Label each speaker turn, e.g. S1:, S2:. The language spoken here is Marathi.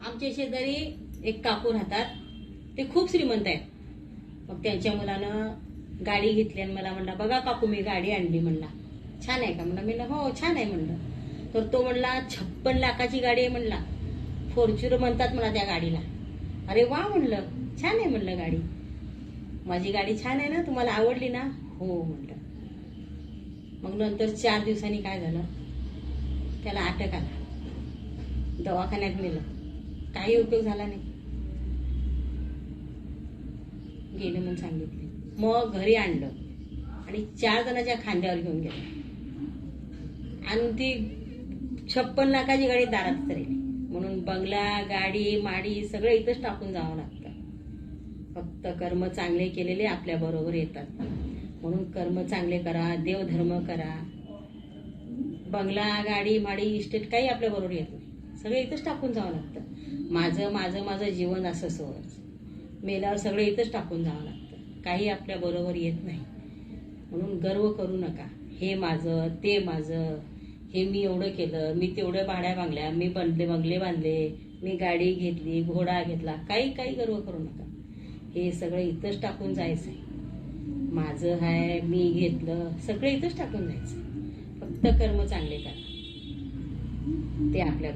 S1: आमच्या शेजारी एक काकू राहतात, ते खूप श्रीमंत आहेत. मग त्यांच्या मुलानं गाडी घेतली आणि मला म्हणला, बघा काकू मी गाडी आणली. म्हणला छान आहे का? म्हणलं मी हो छान आहे म्हणलं. तर तो म्हणला 56 लाखाची गाडी आहे म्हणला, फॉर्च्युनर म्हणतात मला त्या गाडीला. अरे वा म्हणलं, छान आहे म्हणलं गाडी. माझी गाडी छान आहे ना, तुम्हाला आवडली ना? हो म्हणलं. मग नंतर 4 दिवसांनी काय झालं, त्याला अटक आला. दवाखान्यात नेलं, काही उपयोग झाला नाही, गेले म्हणून सांगितले. मग घरी आणलं आणि 4 जणांच्या खांद्यावर घेऊन गेलं आणि ती 56 लाखाची गाडी दारात राहिली. म्हणून बंगला, गाडी, माडी सगळं इथंच टाकून जावं लागतं. फक्त कर्म चांगले केलेले आपल्या बरोबर येतात. म्हणून कर्म चांगले करा, देवधर्म करा. बंगला, गाडी, माडी, इस्टेट काही आपल्या बरोबर येत नाही, सगळं इथंच टाकून जावं लागतं. माझं माझं माझं जीवन असं सहज, मेल्यावर सगळं इथंच टाकून जावं लागतं, काही आपल्या बरोबर येत नाही. म्हणून गर्व करू नका, हे माझं, ते माझं, हे मी एवढं केलं, मी तेवढं भाड्या बांगल्या, मी बंगले बांधले, मी गाडी घेतली, घोडा घेतला, काही काही गर्व करू नका. हे सगळं इथंच टाकून जायचंय. माझं आहे, मी घेतलं, सगळं इथंच टाकून जायचं. फक्त कर्म चांगले करा, ते आपल्या